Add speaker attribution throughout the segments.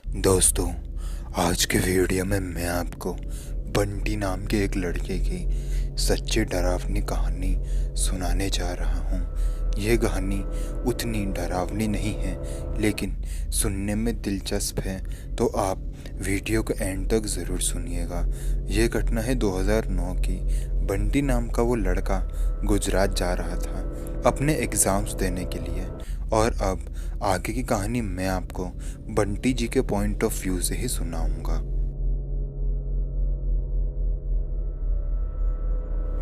Speaker 1: दोस्तों, आज के वीडियो में मैं आपको बंटी नाम के एक लड़के की सच्ची डरावनी कहानी सुनाने जा रहा हूँ। यह कहानी उतनी डरावनी नहीं है, लेकिन सुनने में दिलचस्प है, तो आप वीडियो को एंड तक ज़रूर सुनिएगा। यह घटना है 2009 की। बंटी नाम का वो लड़का गुजरात जा रहा था अपने एग्ज़ाम्स देने के लिए, और अब आगे की कहानी मैं आपको बंटी जी के पॉइंट ऑफ व्यू से ही सुनाऊंगा।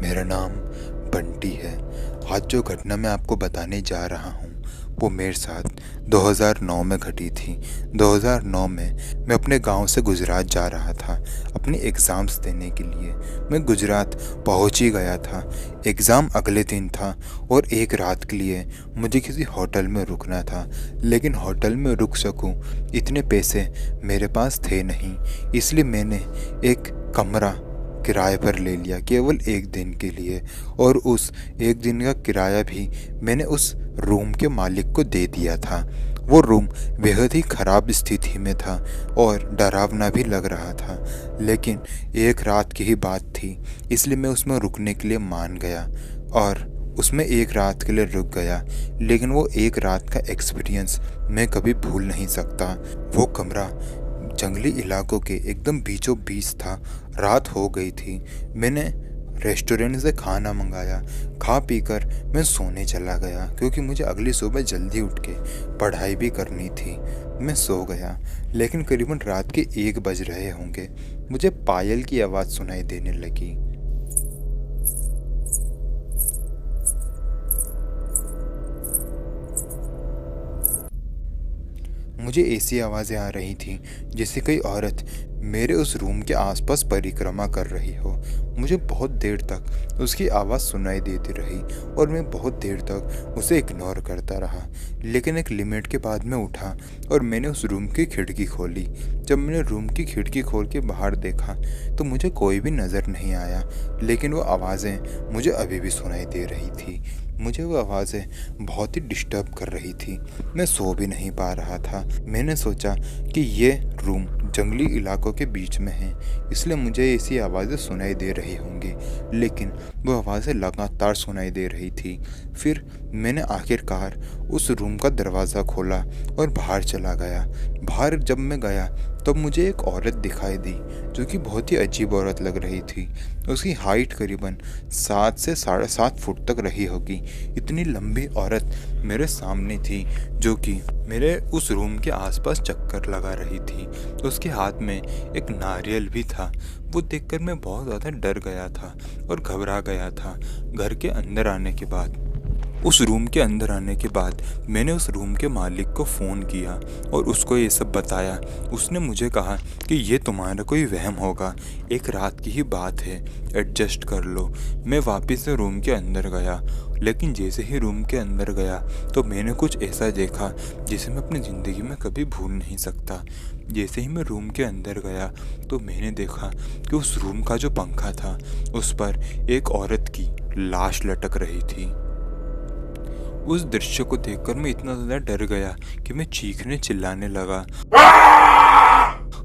Speaker 1: मेरा नाम बंटी है। आज जो घटना मैं आपको बताने जा रहा हूँ वो मेरे साथ 2009 में घटी थी। 2009 में मैं अपने गांव से गुजरात जा रहा था अपने एग्ज़ाम्स देने के लिए। मैं गुजरात पहुंच ही गया था। एग्ज़ाम अगले दिन था और एक रात के लिए मुझे किसी होटल में रुकना था, लेकिन होटल में रुक सकूं इतने पैसे मेरे पास थे नहीं। इसलिए मैंने एक कमरा किराए पर ले लिया केवल एक दिन के लिए, और उस एक दिन का किराया भी मैंने उस रूम के मालिक को दे दिया था। वो रूम बेहद ही ख़राब स्थिति में था और डरावना भी लग रहा था, लेकिन एक रात की ही बात थी, इसलिए मैं उसमें रुकने के लिए मान गया और उसमें एक रात के लिए रुक गया। लेकिन वो एक रात का एक्सपीरियंस मैं कभी भूल नहीं सकता। वो कमरा जंगली इलाकों के एकदम बीचों बीच था। रात हो गई थी। मैंने रेस्टोरेंट से खाना मंगाया। खा पीकर मैं सोने चला गया, क्योंकि मुझे अगली सुबह जल्दी उठ के पढ़ाई भी करनी थी। मैं सो गया, लेकिन करीबन रात के 1 बज रहे होंगे, मुझे पायल की आवाज़ सुनाई देने लगी। मुझे ऐसी आवाज़ें आ रही थी जैसे कोई औरत मेरे उस रूम के आसपास परिक्रमा कर रही हो। मुझे बहुत देर तक उसकी आवाज़ सुनाई देती रही और मैं बहुत देर तक उसे इग्नोर करता रहा, लेकिन एक लिमिट के बाद मैं उठा और मैंने उस रूम की खिड़की खोली। जब मैंने रूम की खिड़की खोल के बाहर देखा तो मुझे कोई भी नज़र नहीं आया, लेकिन वो आवाज़ें मुझे अभी भी सुनाई दे रही थी। मुझे वो आवाज़ें बहुत ही डिस्टर्ब कर रही थी। मैं सो भी नहीं पा रहा था। मैंने सोचा कि ये रूम जंगली इलाकों के बीच में है, इसलिए मुझे ऐसी आवाज़ें सुनाई दे रही होंगी, लेकिन वो आवाज़ें लगातार सुनाई दे रही थी। फिर मैंने आखिरकार उस रूम का दरवाज़ा खोला और बाहर चला गया। बाहर जब मैं गया तब मुझे एक औरत दिखाई दी, जो कि बहुत ही अजीब औरत लग रही थी। उसकी हाइट करीबन 7 से 7.5 फुट तक रही होगी। इतनी लंबी औरत मेरे सामने थी, जो कि मेरे उस रूम के आसपास चक्कर लगा रही थी। उसके हाथ में एक नारियल भी था। वो देखकर मैं बहुत ज़्यादा डर गया था और घबरा गया था। घर के अंदर आने के बाद उस रूम के अंदर आने के बाद मैंने उस रूम के मालिक को फ़ोन किया और उसको ये सब बताया। उसने मुझे कहा कि ये तुम्हारा कोई वहम होगा, एक रात की ही बात है, एडजस्ट कर लो। मैं वापस से रूम के अंदर गया, लेकिन जैसे ही रूम के अंदर गया तो मैंने कुछ ऐसा देखा जिसे मैं अपनी ज़िंदगी में कभी भूल नहीं सकता। जैसे ही मैं रूम के अंदर गया तो मैंने देखा कि उस रूम का जो पंखा था उस पर एक औरत की लाश लटक रही थी। उस दृश्य को देखकर मैं इतना ज़्यादा डर गया कि मैं चीखने चिल्लाने लगा।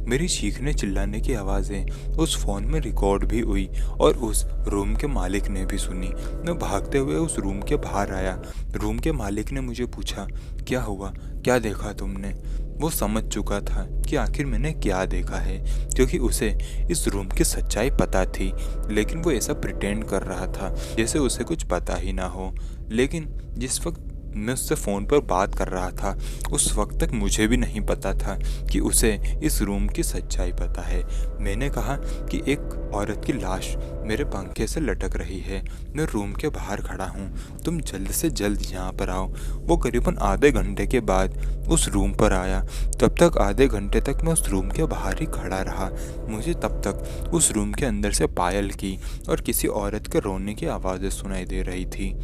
Speaker 1: मेरी चीखने चिल्लाने की आवाज़ें उस फ़ोन में रिकॉर्ड भी हुई और उस रूम के मालिक ने भी सुनी। मैं भागते हुए उस रूम के बाहर आया। रूम के मालिक ने मुझे पूछा, क्या हुआ, क्या देखा तुमने? वो समझ चुका था कि आखिर मैंने क्या देखा है, क्योंकि उसे इस रूम की सच्चाई पता थी, लेकिन वो ऐसा प्रिटेंड कर रहा था जैसे उसे कुछ पता ही ना हो। लेकिन जिस वक्त मैं उससे फ़ोन पर बात कर रहा था उस वक्त तक मुझे भी नहीं पता था कि उसे इस रूम की सच्चाई पता है। मैंने कहा कि एक औरत की लाश मेरे पंखे से लटक रही है, मैं रूम के बाहर खड़ा हूँ, तुम जल्द से जल्द यहाँ पर आओ। वो करीबन आधे घंटे के बाद उस रूम पर आया। तब तक आधे घंटे तक मैं उस रूम के बाहर ही खड़ा रहा। मुझे तब तक उस रूम के अंदर से पायल की और किसी औरत के रोने की आवाज़ें सुनाई दे रही थी।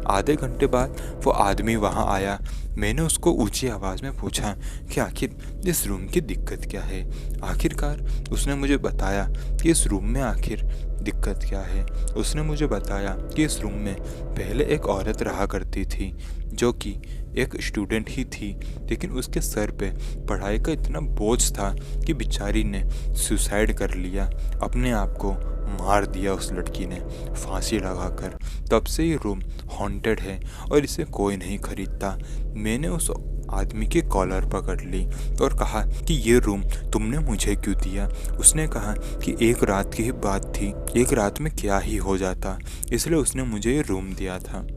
Speaker 1: आधे घंटे बाद वो आदमी वहाँ आया। मैंने उसको ऊंची आवाज़ में पूछा कि आखिर इस रूम की दिक्कत क्या है। आखिरकार उसने मुझे बताया कि इस रूम में आखिर दिक्कत क्या है। उसने मुझे बताया कि इस रूम में पहले एक औरत रहा करती थी जो कि एक स्टूडेंट ही थी, लेकिन उसके सर पे पढ़ाई का इतना बोझ था कि बेचारी ने सुसाइड कर लिया, अपने आप को मार दिया उस लड़की ने फांसी लगाकर। तब से ये रूम हॉन्टेड है और इसे कोई नहीं खरीदता। मैंने उस आदमी की कॉलर पकड़ ली और कहा कि ये रूम तुमने मुझे क्यों दिया। उसने कहा कि एक रात की ही बात थी, एक रात में क्या ही हो जाता, इसलिए उसने मुझे ये रूम दिया था।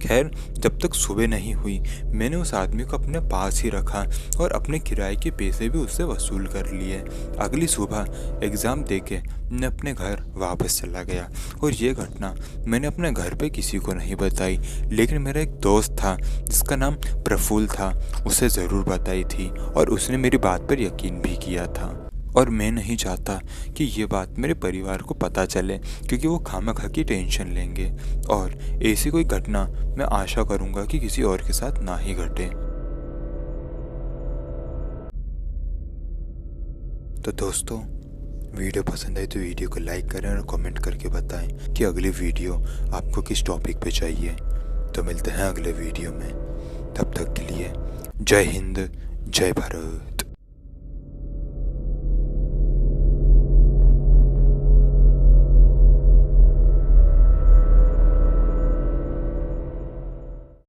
Speaker 1: खैर, जब तक सुबह नहीं हुई मैंने उस आदमी को अपने पास ही रखा और अपने किराए के पैसे भी उससे वसूल कर लिए। अगली सुबह एग्ज़ाम देके मैं अपने घर वापस चला गया और ये घटना मैंने अपने घर पे किसी को नहीं बताई, लेकिन मेरा एक दोस्त था जिसका नाम प्रफुल्ल था, उसे ज़रूर बताई थी और उसने मेरी बात पर यकीन भी किया था। और मैं नहीं चाहता कि ये बात मेरे परिवार को पता चले, क्योंकि वो खामखा की टेंशन लेंगे और ऐसी कोई घटना मैं आशा करूँगा कि किसी और के साथ ना ही घटे। तो दोस्तों, वीडियो पसंद आई तो वीडियो को लाइक करें और कमेंट करके बताएं कि अगली वीडियो आपको किस टॉपिक पे चाहिए। तो मिलते हैं अगले वीडियो में, तब तक के लिए जय हिंद, जय भारत।